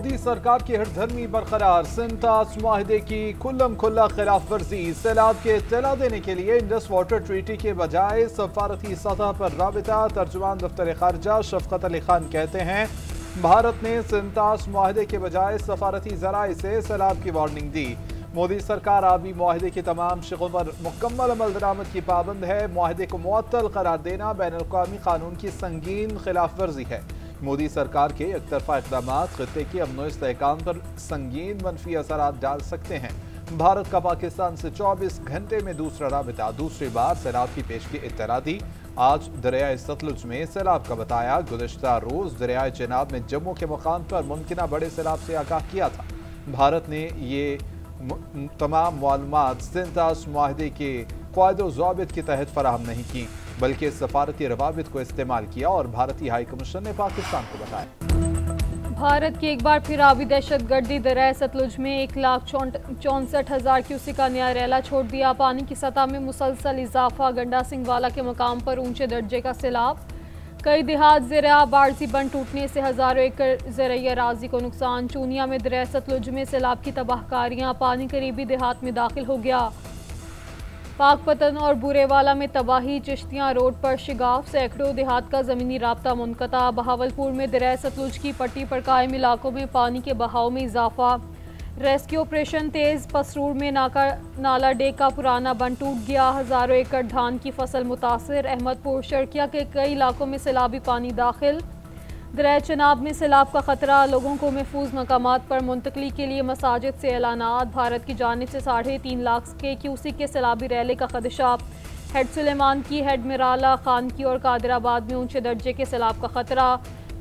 मोदी सरकार की हठधर्मी बरकरार, सिंटास मुआहदे की खुल्लम खुल्ला खिलाफ वर्जी। सैलाब के इत्तला देने के लिए इंडस वाटर ट्रीटी के बजाय सफारती सतह पर राबिता। तर्जुमान दफ्तर खारजा शफकत अली खान कहते हैं, भारत ने सिंटास मुआहदे के बजाय सफारती जराए से सैलाब की वार्निंग दी। मोदी सरकार आबी मुआहदे की तमाम शिकों पर मुकम्मल अमल दरामद की पाबंद है। मुआहदे को मुअत्तल करार देना बैन अल-अक़वामी कानून की संगीन खिलाफ वर्जी है। मोदी सरकार के एकतरफा इक़दाम खित्ते के अमन इस्तेहकाम पर संगीन मनफी असरात डाल सकते हैं। भारत का पाकिस्तान से 24 घंटे में दूसरा राबिता। दूसरी बार सैलाब की पेशगी इत्तला दी। आज दरियाए सतलुज में सैलाब का बताया। गुज़िश्ता रोज दरियाए चेनाब में जम्मू के मुकाम पर मुमकिन बड़े सैलाब से आगाह किया था। भारत ने ये तमाम मालूमात सिंटास मुआहदे के क़वायदे ज़ाबित के तहत फराहम नहीं की, बल्कि सफारती रवाबित को इस्तेमाल किया और भारतीय हाई कमीशन ने पाकिस्तान को बताया। भारत की एक बार फिर आबी दहशत गर्दी। दरियाए सतलुज में 1,64,000 क्यूसेक का नया रैला छोड़ दिया। पानी की सतह में मुसलसल इजाफा। गंडा सिंह वाला के मकाम पर ऊंचे दर्जे का सैलाब। कई देहात ज़ेरा बारजी बंद टूटने से हज़ारों एकड़ ज़रई अराज़ी को नुकसान। चूनिया में दरिया सतलुज में सैलाब की तबाहकारियाँ। पानी करीबी देहात में दाखिल हो गया। पाकपतन और बुरेवाला में तबाही। चिश्तियाँ रोड पर शिगाफ। सैकड़ों देहात का ज़मीनी राब्ता मुनक़ता। बहावलपुर में दरिया सतलुज की पट्टी पर कायम इलाकों में पानी के बहाव में इजाफा। रेस्क्यू ऑपरेशन तेज। पसरूर में नाला डे का पुराना बंद टूट गया। हज़ारों एकड़ धान की फसल मुतासर। अहमदपुर शर्किया के कई इलाकों में सैलाबी पानी दाखिल। दरिया चेनाब में सैलाब का खतरा। लोगों को महफूज मकामात पर मुंतकली के लिए मसाजिद से ऐलानात। भारत की जानिब से 3.5 लाख के क्यूसेक के सैलाबी रैले का खदशा। हेड सुलेमान की, हेड मिराला खान की और कादिराबाद में ऊंचे दर्जे के सैलाब का खतरा।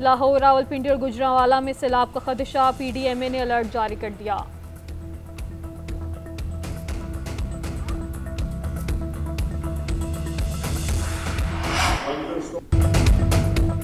लाहौर, रावलपिंडी और गुजरांवाला में सैलाब का खदशा। PDMA ने अलर्ट जारी कर दिया।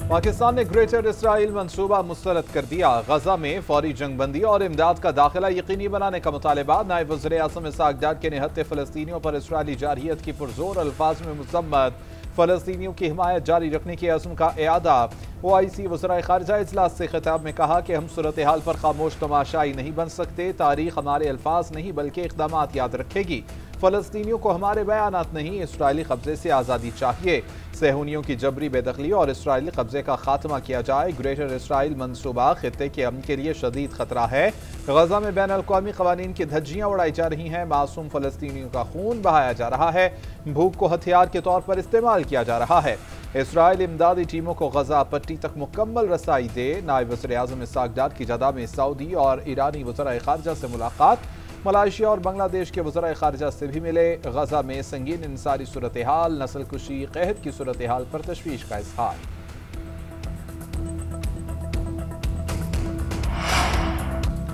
पाकिस्तान ने ग्रेटर इसराइल मंसूबा मुस्तरद कर दिया। गजा में फौरी जंगबंदी और इमदाद का दाखिला यकीनी बनाने का मुतालबा। नायब वज़ीर आज़म इसहाक़ डार के निहत्ते फ़लस्तीनियों पर इसराइली जारहियत की पुरजोर अल्फाज में मज़म्मत। फ़लस्तीनियों की हिमायत जारी रखने के अज़्म का इआदा। OIC वज़राए ख़ारिजा इजलास से खिताब में कहा कि हम सूरत हाल पर खामोश तमाशाई नहीं बन सकते। तारीख हमारे अल्फाज नहीं बल्कि इक़दामात याद रखेगी। फ़लस्तीनियों को हमारे बयानात नहीं, इसराइली कब्जे से आज़ादी चाहिए। सेहूनियों की जबरी बेदखली और इसराइली कब्जे का खात्मा किया जाए। ग्रेटर इसराइल मनसूबा खित्ते के अमन के लिए शदीद खतरा है। गजा में बैन अल-अक़वामी क़वानीन की धज्जियाँ उड़ाई जा रही हैं। मासूम फ़लस्तीनियों का खून बहाया जा रहा है। भूख को हथियार के तौर पर इस्तेमाल किया जा रहा है। इसराइल इमदादी टीमों को गजा पट्टी तक मुकम्मल रसाई दे। नायब वज़ीर आज़म इसहाक़ डार की जदा में सऊदी और ईरानी वज़राए ख़ारिजा से मुलाकात। मलाइशिया और बांग्लादेश के वज़राए ख़ारिजा से भी मिले। गजा में संगीन इंसानी सूरत हाल, नस्ल कुशी, कहत की सूरत हाल पर तशवीश का इज़हार।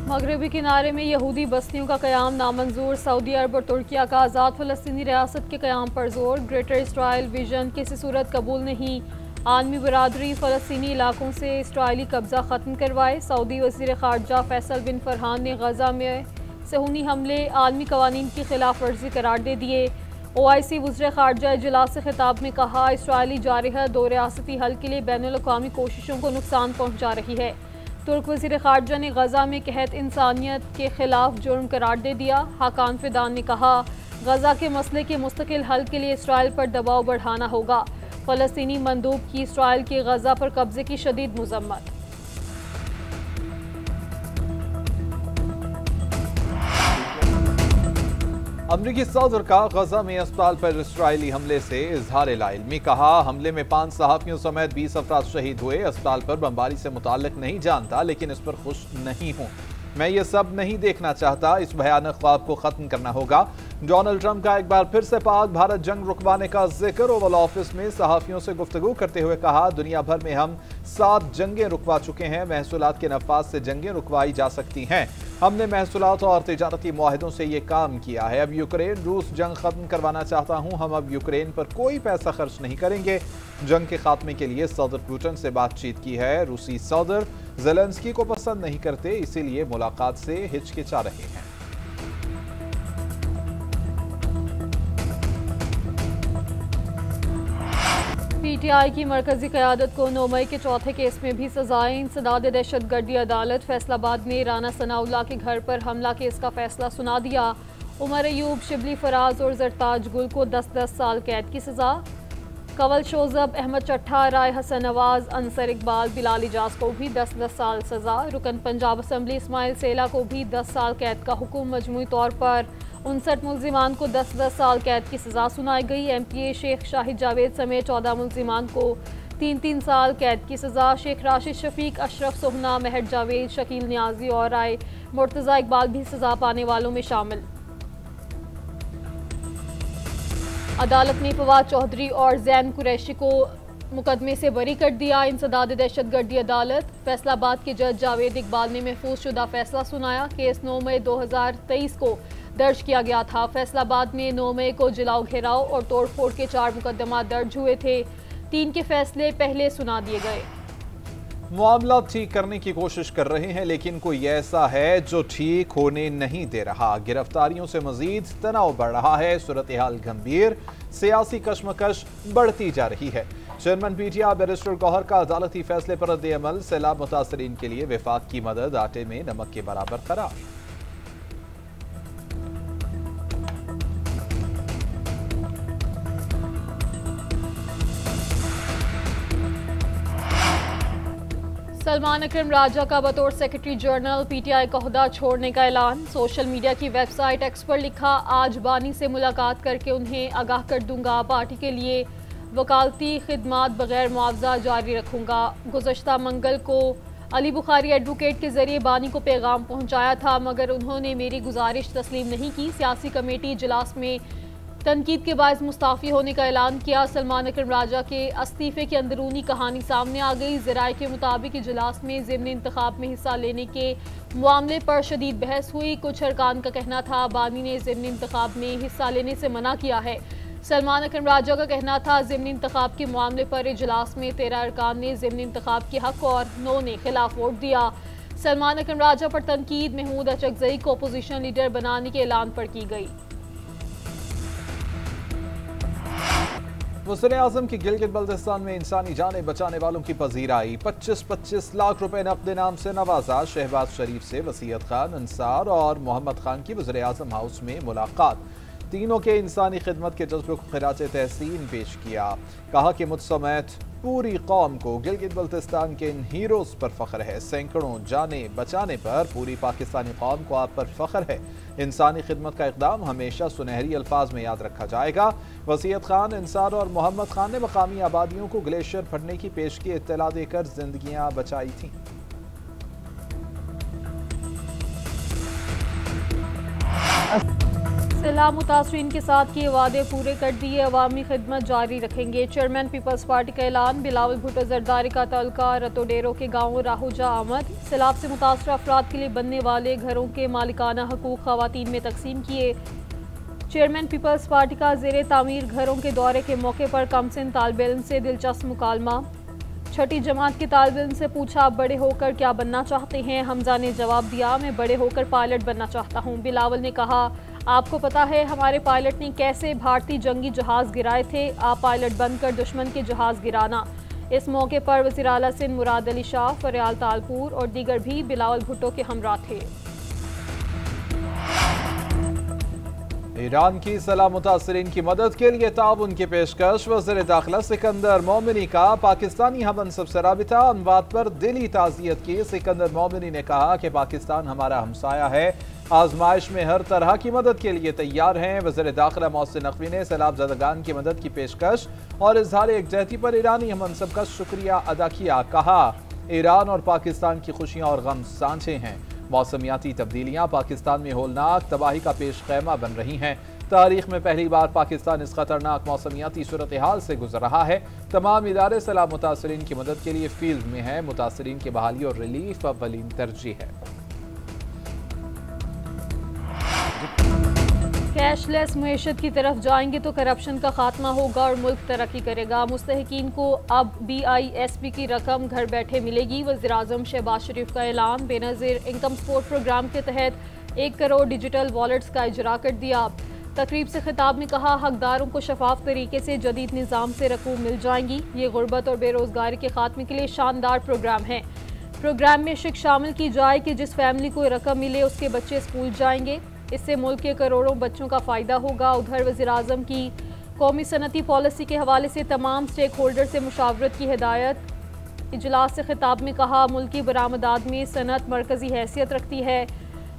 मगरबी किनारे में यहूदी बस्तियों का क़याम नामंजूर। सऊदी अरब और तुर्किया का आज़ाद फ़लस्तीनी रियासत के क़याम पर जोर। ग्रेटर इसराइल विजन किसी सूरत कबूल नहीं। आलमी बरादरी फ़लस्तीनी इलाकों से इसराइली कब्ज़ा ख़त्म करवाए। सऊदी वज़ीर ख़ारजा फैसल बिन फरहान ने गजा में सेहूनी हमले आलमी कवानीन की खिलाफ वर्जी करार दे दिए। OIC वज़ीर ख़ारजा इजलास से खिताब में कहा, इसराइली जारहियत दो रियासती हल के लिए बैन अल-अक़वामी कोशिशों को नुकसान पहुँचा रही है। तुर्क वज़ीर ख़ारजा ने गजा में कहत इंसानियत के खिलाफ जुर्म करार दे दिया। हाकान फिदान ने कहा, गजा के मसले के मुस्तकिल हल के लिए इसराइल पर दबाव बढ़ाना होगा। फ़लस्तीनी मंदूब की इसराइल के गजा पर कब्जे की शदीद मज़म्मत। अमरीकी सदर का गजा में अस्पताल पर इसराइली हमले से इजहार लाइल्मी। कहा, हमले में 5 सहाफ़ियों समेत 20 अफराद शहीद हुए। अस्पताल पर बमबारी से मुताल्लिक नहीं जानता, लेकिन इस पर खुश नहीं हूँ। मैं ये सब नहीं देखना चाहता। इस भयानक ख्वाब को खत्म करना होगा। डोनाल्ड ट्रंप का एक बार फिर से पाक भारत जंग रुकवाने का जिक्र। ओवल ऑफिस में सहाफ़ियों से गुफ्तगू करते हुए कहा, दुनिया भर में हम 7 जंगें रुकवा चुके हैं। महसूलात के नफाज से जंगें रुकवाई जा सकती हैं। हमने महसूलात और तिजारती मुआहदों से ये काम किया है। अब यूक्रेन रूस जंग खत्म करवाना चाहता हूँ। हम अब यूक्रेन पर कोई पैसा खर्च नहीं करेंगे। जंग के खात्मे के लिए सदर पुतिन से बातचीत की है। रूसी सदर ज़ेलेंस्की को पसंद नहीं करते, इसीलिए मुलाकात से हिचकिचा रहे हैं। PTI की मरकजी क़यादत को 9 मई के चौथे केस में भी सजाएं। इंसदाद दहशत गर्दी अदालत फैसलाबाद ने राना सनाउल्लाह के घर पर हमला केस का फैसला सुना दिया। उमर अयूब, शिबली फराज और जरताज गुल को 10-10 साल कैद की सजा। कवल शोजब, अहमद चट्ठा, राय हसन नवाज, अंसर इकबाल, बिलाल इजाज को भी 10-10 साल सजा। रुकन पंजाब असम्बली इस्माइल सेला को भी 10 साल कैद का हुक्म। मजमूई तौर पर 59 मुल्जिमान को 10-10 साल कैद की सजा सुनाई गई। MPA शेख शाहिद जावेद समेत 14 मुल्जिमान को 3-3 साल कैद की सजा। शेख राशिद शफीक, अशरफ सोहना, महर जावेद, शकील नियाजी और राय मुर्तज़ा इकबाल भी सजा पाने वालों में शामिल। अदालत ने फवाद चौधरी और जैन कुरैशी को मुकदमे से बरी कर दिया। इंसदाद दहशत गर्दी अदालत फैसलाबाद के जज जावेद इकबाल ने महफूज शुदा फैसला सुनाया। केस 9 मई 2023 को दर्ज किया गया था। फैसलाबाद में 9 मई को जलाओ, घेराव और तोड़फोड़ के 4 मुकदमा दर्ज हुए थे। 3 के फैसले पहले सुना दिए गए। मामला ठीक करने की कोशिश कर रहे हैं, लेकिन कोई ऐसा है जो ठीक होने नहीं दे रहा। गिरफ्तारियों से मजीद तनाव बढ़ रहा है। सूरत हाल गंभीर, सियासी कशमकश बढ़ती जा रही है। चेयरमैन PTI बैरिस्टर गौहर का अदालती फैसले पर रद्द अमल। सैलाब मुतासरीन के लिए विफाक की मदद आटे में नमक के बराबर करार। सलमान अकरम राजा का बतौर सेक्रेटरी जनरल PTI का ओहदा छोड़ने का ऐलान। सोशल मीडिया की वेबसाइट एक्स पर लिखा, आज बानी से मुलाकात करके उन्हें आगाह कर दूंगा। पार्टी के लिए वकालती खिदमात बगैर मुआवजा जारी रखूंगा। गुज़श्ता मंगल को अली बुखारी एडवोकेट के जरिए बानी को पैगाम पहुंचाया था, मगर उन्होंने मेरी गुजारिश तस्लीम नहीं की। सियासी कमेटी इजलास में तनकीद के बायस मुस्ताफ़ी होने का ऐलान किया। सलमान अकरम राजा के इस्तीफे की अंदरूनी कहानी सामने आ गई। ज़राए के मुताबिक इजलास में ज़िमनी इंतखाब में हिस्सा लेने के मामले पर शदीद बहस हुई। कुछ अरकान का कहना था बानी ने ज़िमनी इंतखाब में हिस्सा लेने से मना किया है। सलमान अकरम राजा का कहना था ज़िमनी इंतखाब के मामले पर इजलास में 13 अरकान ने ज़िमनी इंतखाब के हक और 9 ने खिलाफ वोट दिया। सलमान अकरम राजा पर तनकीद, महमूद अचकज़ई को अपोजिशन लीडर बनाने के ऐलान पर की गई। वज़ीर-ए-आज़म की गिलगित बल्तिस्तान में इंसानी जानें बचाने वालों की पजीराई। 25-25 लाख रुपए नकद नाम से नवाजा। शहबाज शरीफ से वसीयत खान, अंसार और मोहम्मद खान की वज़ीर-ए-आज़म हाउस में मुलाकात। तीनों के इंसानी खिदमत के जज्बे को खिराज तहसीन पेश किया। कहा कि मुझ समेत पूरी कौम को गिलगित बल्तिस्तान के इन हीरोज पर फख्र है। सैकड़ों जानें बचाने पर पूरी पाकिस्तानी कौम को आप पर फख्र है। इंसानी खिदमत का इक़दाम हमेशा सुनहरी अल्फाज में याद रखा जाएगा। वसीयत खान, अंसार और मोहम्मद खान ने मकामी आबादियों को ग्लेशियर फटने की पेशगी इत्तला देकर जिंदगियां बचाई थीं। सैलाब मुतासरीन के साथ किए वादे पूरे कर दिए। अवामी खिदमत जारी रखेंगे। चेयरमैन पीपल्स पार्टी का ऐलान। बिलावल भुट्टो जरदारी का तल्का। रतोडेरो के गाँव राहुजा आमद। सैलाब से मुतासर अफराद के लिए बनने वाले घरों के मालिकाना हकूक खवातीन में तकसीम किए। चेयरमैन पीपल्स पार्टी का ज़ेरे तामीर घरों के दौरे के मौके पर कमसिन तालिब इल्म से दिलचस्प मुकालमा। छठी जमात के तालिब इल्म से पूछा, आप बड़े होकर क्या बनना चाहते हैं? हमजा ने जवाब दिया, मैं बड़े होकर पायलट बनना चाहता हूँ। बिलावल ने कहा, आपको पता है हमारे पायलट ने कैसे भारतीय जंगी जहाज गिराए थे? आप पायलट बनकर दुश्मन के जहाज गिराना। इस मौके पर वज़ीर आला सिंध मुराद अली शाह, फरियाल तालपुर और दीगर भी बिलावल भुट्टो के हमरा थे। ईरान की सलाह मुतासरीन की मदद के लिए ताउन की पेशकश। वज़ीर दाखिला सिकंदर मोमिनी का पाकिस्तानी हमनसब से राबिता। उन बात पर दिली ताज़ियत की। सिकंदर मोमिनी ने कहा कि पाकिस्तान हमारा हमसाया है, आजमाइश में हर तरह की मदद के लिए तैयार हैं। वज़ीर दाखिला मोहसिन नकवी ने सैलाब ज़दगान की मदद की पेशकश और इजहार एकजहती पर ईरानी हमनसब का शुक्रिया अदा किया। कहा, ईरान और पाकिस्तान की खुशियाँ और गम सांझे हैं। मौसमियाती तब्दीलियाँ पाकिस्तान में होलनाक तबाही का पेश खैमा बन रही हैं। तारीख में पहली बार पाकिस्तान इस खतरनाक मौसमियाती सूरत हाल से गुजर रहा है। तमाम इदारे सैलाब मुतासरीन की मदद के लिए फील्ड में हैं। मुतासरीन की बहाली और रिलीफ अव्वलीन तरजीह है। कैशलेस मुईशत की तरफ जाएंगे तो करप्शन का खात्मा होगा और मुल्क तरक्की करेगा। मुस्तहिकीन को अब BISP की रकम घर बैठे मिलेगी। वज़ीर-ए-आज़म शहबाज शरीफ का ऐलान। बेनज़ीर इनकम सपोर्ट प्रोग्राम के तहत 1 करोड़ डिजिटल वॉलेट्स का इजरा कर दिया। तकरीब से खिताब में कहा, हकदारों को शफाफ तरीके से जदीद निज़ाम से रकूम मिल जाएंगी। ये गुर्बत और बेरोज़गारी के खात्मे के लिए शानदार प्रोग्राम है। प्रोग्राम में शिक शामिल की जाए कि जिस फैमिली को रकम मिले उसके बच्चे स्कूल जाएंगे। इससे मुल्क के करोड़ों बच्चों का फ़ायदा होगा। उधर वज़ीर-ए-आज़म की कौमी सनती पॉलिसी के हवाले से तमाम स्टेक होल्डर से मुशावरत की हिदायत। इजलास से खिताब में कहा, मुल्की बरामदात में सनत मरकज़ी हैसियत रखती है।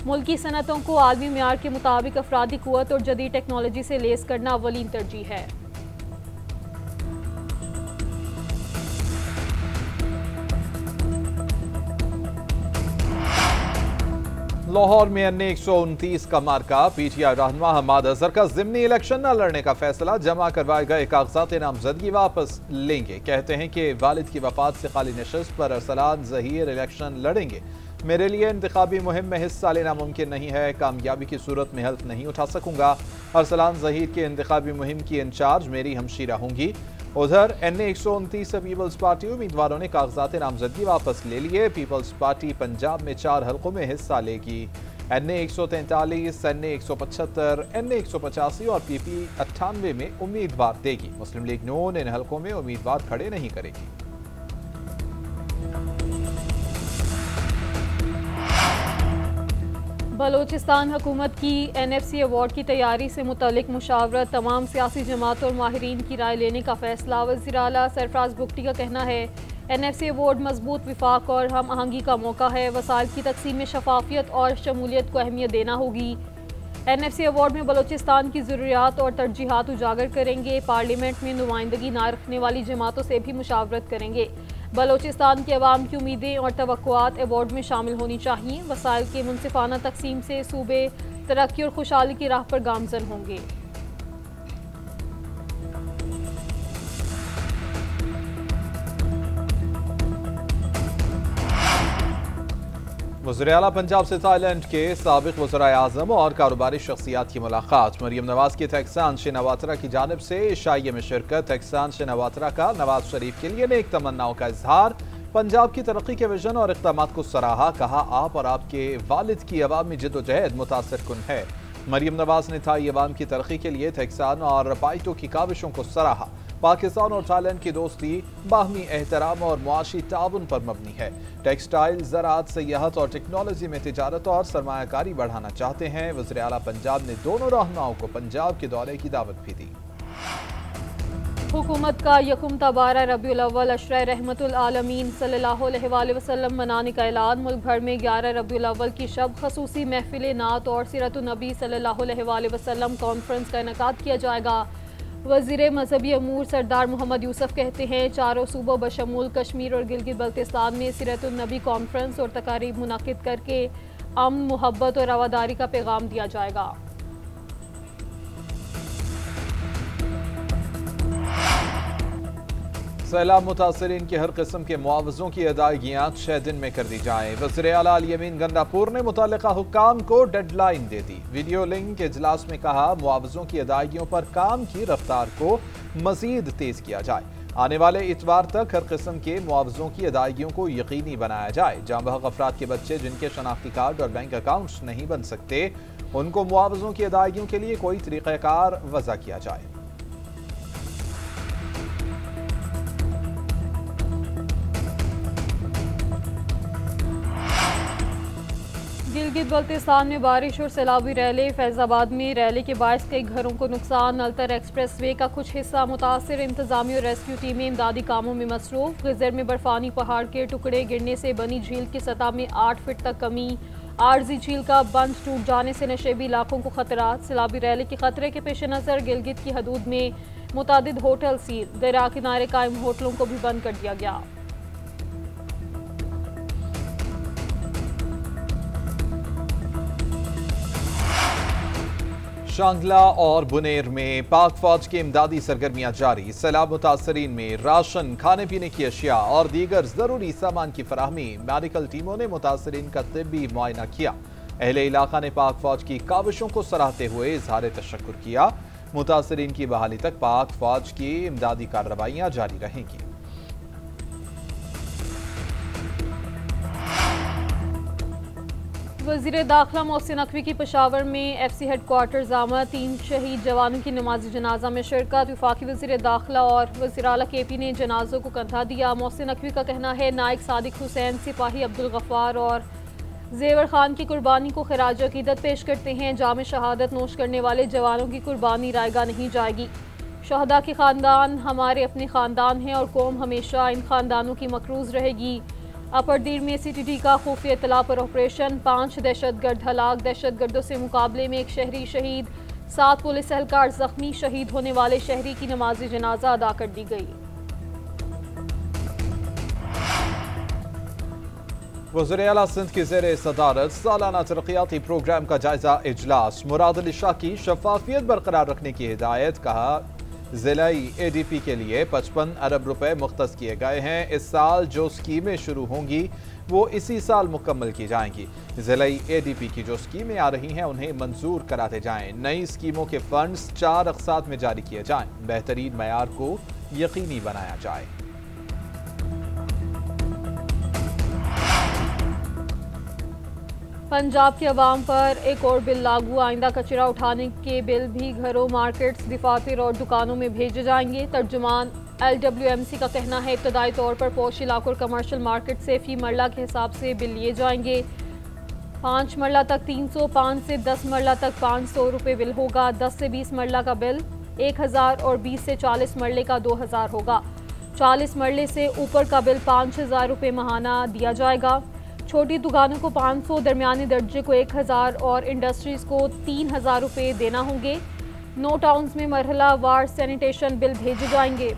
मुल्की सनतों को आलमी मेयार के मुताबिक अफरादी कुव्वत और जदीद टेक्नोलॉजी से लेस करना अव्वलीन तरजीह है। लाहौर में अन्य 129 का मार्का। पीटीआई रहनुमा हमाद अजहर का ज़िमनी इलेक्शन न लड़ने का फैसला। जमा करवाए गए कागजात नामजदगी वापस लेंगे। कहते हैं कि वालिद की वफात से खाली नशस्त पर अरसलान ज़हीर इलेक्शन लड़ेंगे। मेरे लिए इंतखाबी मुहिम में हिस्सा लेना मुमकिन नहीं है। कामयाबी की सूरत में हल्फ नहीं उठा सकूंगा। अरसलान ज़हीर के इंतखाबी मुहिम की इंचार्ज मेरी हमशीरा होंगी। उधर NA 129 पीपल्स पार्टी उम्मीदवारों ने कागजात नामजदगी वापस ले लिए। पीपल्स पार्टी पंजाब में 4 हल्कों में हिस्सा लेगी। NA 143, NA 175, NA 185 और PP 98 में उम्मीदवार देगी। मुस्लिम लीग नून इन हल्कों में उम्मीदवार खड़े नहीं करेगी। बलोचिस्तान हुकूमत की NFC अवार्ड की तैयारी से मुतल्लिक मुशावरत। तमाम सियासी जमात और माहिरीन की राय लेने का फैसला। वज़ीर आला सरफराज बुगटी का कहना है, NFC अवार्ड मजबूत विफाक और हम आहंगी का मौका है। वसाइल की तकसीम में शफाफियत और शमूलियत को अहमियत देना होगी। NFC अवार्ड में बलोचिस्तान की ज़रूरियात और तरजीहात उजागर करेंगे। पार्लियामेंट में नुमाइंदगी ना रखने वाली जमातों से भी मुशावरत करेंगे। बलोचिस्तान के अवाम की उम्मीदें और तवक्कुआत अवार्ड में शामिल होनी चाहिए। वसाइल के मुनसिफाना तकसीम से सूबे तरक्की और खुशहाली की राह पर गामजन होंगे। वज़ीर आला पंजाब से थाईलैंड के साबिक़ वज़ीर-ए-आज़म और कारोबारी शख्सियात की मुलाकात। मरियम नवाज की तहसान शेनावात्रा की जानिब से इशाइये में शिरकत। तहसान शेनावात्रा का नवाज शरीफ के लिए नेक तमन्नाओं का इजहार। पंजाब की तरक्की के विजन और इक़दामात को सराहा। कहा, आप और आपके वालिद की अवामी जिद्दोजहद मुतासिर कुन है। मरियम नवाज ने थाई अवाम की तरक्की के लिए तहसान और बाइटों की काविशों को सराहा। पाकिस्तान और थाईलैंड की दोस्ती बाहमी एहतराम और मुआशी ताउन पर मबनी है। टेक्सटाइल, ज़राअत, सयाहत और टेक्नोलॉजी में तिजारत और सरमायाकारी बढ़ाना चाहते हैं। वज़ीर आला पंजाब ने दोनों रहनुमाओं को पंजाब के दौरे की दावत भी दी। हुकूमत का यकुम ता 12 रबीउल अव्वल अशरा रहमतुल आलमीन सल्लल्लाहु अलैहि वसल्लम मनाने का ऐलान। मुल्क भर में 11 रबीउल अव्वल की शब खसूसी महफिल नात और सीरतुन नबी सल्लल्लाहु अलैहि वसल्लम कॉन्फ्रेंस का इनेकाद किया जाएगा। वज़ीर मजहबी अमूर सरदार मोहम्मद यूसुफ कहते हैं, चारों सूबों बशमूल कश्मीर और गिलगित बल्तिस्तान में सीरतुन नबी कॉन्फ्रेंस और तकारीब मुनाकिद करके अमन, मोहब्बत और रवादारी का पैगाम दिया जाएगा। सैलाब मुतासरीन की हर किस्म के मुआवजों की अदायगियाँ 6 दिन में कर दी जाएँ। वज़ीर आला अल यमीन गंडापुर ने मुतल्लिका हुक्काम को डेडलाइन दे दी। वीडियो लिंक के इजलास में कहा, मुआवजों की अदायगियों पर काम की रफ्तार को मजीद तेज किया जाए। आने वाले इतवार तक हर किस्म के मुआवजों की अदायगियों को यकीनी बनाया जाए। जाँ बहक अफराद के बच्चे जिनके शनाख्ती कार्ड और बैंक अकाउंट्स नहीं बन सकते, उनको मुआवजों की अदायगियों के लिए कोई तरीक़ाकार वज़ा किया जाए। गिलगित बल्तिस्तान में बारिश और सैलाबी रैली। फैजाबाद में रैली के बायस कई घरों को नुकसान। अल्तर एक्सप्रेस वे का कुछ हिस्सा मुतासिर। इंतजामी और रेस्क्यू टीमें इमदादी कामों में मसरूफ। गिजर में बर्फानी पहाड़ के टुकड़े गिरने से बनी झील की सतह में 8 फीट तक कमी। आरजी झील का बंद टूट जाने से नशेबी इलाकों को खतरा। सैलाबी रैली के खतरे के पेश नज़र गिलगित की हदूद में मुतादिद होटल सील। दरिया किनारे कायम होटलों को भी बंद कर दिया गया। शांगला और बुनेर में पाक फौज की इमदादी सरगर्मियां जारी। सैलाब मुतासरीन में राशन, खाने पीने की अशिया और दीगर जरूरी सामान की फराहमी। मेडिकल टीमों ने मुतासरीन का तिब्बी मुआयना किया। अहले इलाका ने पाक फौज की काविशों को सराहते हुए इजहार तशक्कुर किया। मुतासरीन की बहाली तक पाक फौज की इमदादी कार्रवाइयां जारी रहेंगी। वज़ीर दाखिला मोहसिन नकवी की पेशावर में FC हेडक्वार्टर्स आमद। 3 शहीद जवानों की नमाजी जनाजा में शिरकत। वफाकी वज़ीर दाखिला और वज़ीर आला KP ने जनाजों को कंधा दिया। मोहसिन नकवी का कहना है नायक सादिक हुसैन, सिपाही अब्दुल गफ्फार और ज़ेवर खान की कुर्बानी को खिराज अकीदत पेश करते हैं। जाम शहादत नोश करने वाले जवानों की कुर्बानी रायगा नहीं जाएगी। शहदा के ख़ानदान हमारे अपने ख़ानदान हैं और कौम हमेशा इन ख़ानदानों की मकरूज़ रहेगी। अपरदीर में CTT का खुफिया इत्तला पर ऑपरेशन। 5 दहशतगर्द हलाक। दहशतगर्दों से मुकाबले में 1 शहरी शहीद, 7 पुलिस एहलकार जख्मी। शहीद होने वाले शहरी की नमाजी जनाजा अदा कर दी गई। वज़ीर आला सिंध की ज़ेर सदारत सालाना तरक्याती प्रोग्राम का जायजा इजलास। मुराद अली शाह की शफाफियत बरकरार रखने की हिदायत। कहा ज़िलाई ADP के लिए 55 अरब रुपए मुख्तस किए गए हैं। इस साल जो स्कीमें शुरू होंगी वो इसी साल मुकम्मल की जाएंगी। ज़िलाई ADP की जो स्कीमें आ रही हैं उन्हें मंजूर कराते जाएं। नई स्कीमों के फंड्स 4 अक़सात में जारी किए जाएं। बेहतरीन मयार को यकीनी बनाया जाए। पंजाब के अवाम पर एक और बिल लागू। आइंदा कचरा उठाने के बिल भी घरों, मार्केट्स, दफातर और दुकानों में भेजे जाएंगे। तर्जुमान LWMC का कहना है इब्तदाई तौर पर पोश इलाकों और कमर्शियल मार्केट से फी मरला के हिसाब से बिल लिए जाएंगे। 5 मरला तक 300, 5 से 10 मरला तक 500 रुपये बिल होगा। 10 से 20 मरला का बिल 1000 और 20 से 40 मरले का 2000 होगा। 40 मरले से ऊपर का बिल 5000 रुपये माहाना दिया जाएगा। छोटी दुकानों को 500, दरमियानी दर्जे को 1000 और इंडस्ट्रीज़ को 3000 रुपये देना होंगे। 9 टाउन्स में मरहला वार सैनिटेशन बिल भेजे जाएंगे।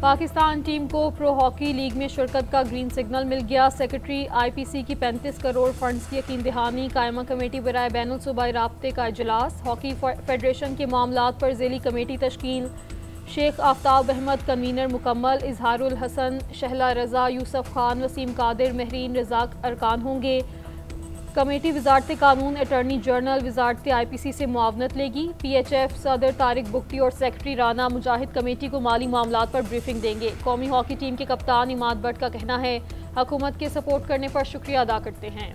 पाकिस्तान टीम को प्रो हॉकी लीग में शिरकत का ग्रीन सिग्नल मिल गया। सेक्रेटरी IPC की 35 करोड़ फंड्स की यकीन दहानी। कायमा कमेटी बराए बैनुल सूबाई राब्ते का इजलास। हॉकी फेडरेशन के मामलात पर ज़ेली कमेटी तश्कील। शेख आफ्ताब अहमद कन्वीनर मुकम्मल। इजहारुल हसन, शहला रजा, यूसुफ खान, वसीम कादिर, महरीन रजाक अरकान होंगे। कमेटी वजारत कानून, अटॉर्नी जनरल, वजारत IPC से मुआवनत लेगी। PHF सदर तारिक बुगटी और सेक्रेटरी राना मुजाहिद कमेटी को माली मामलात पर ब्रीफिंग देंगे। कौमी हॉकी टीम के कप्तान इमाद भट्ट का कहना है हुकूमत के सपोर्ट करने पर शुक्रिया अदा करते हैं।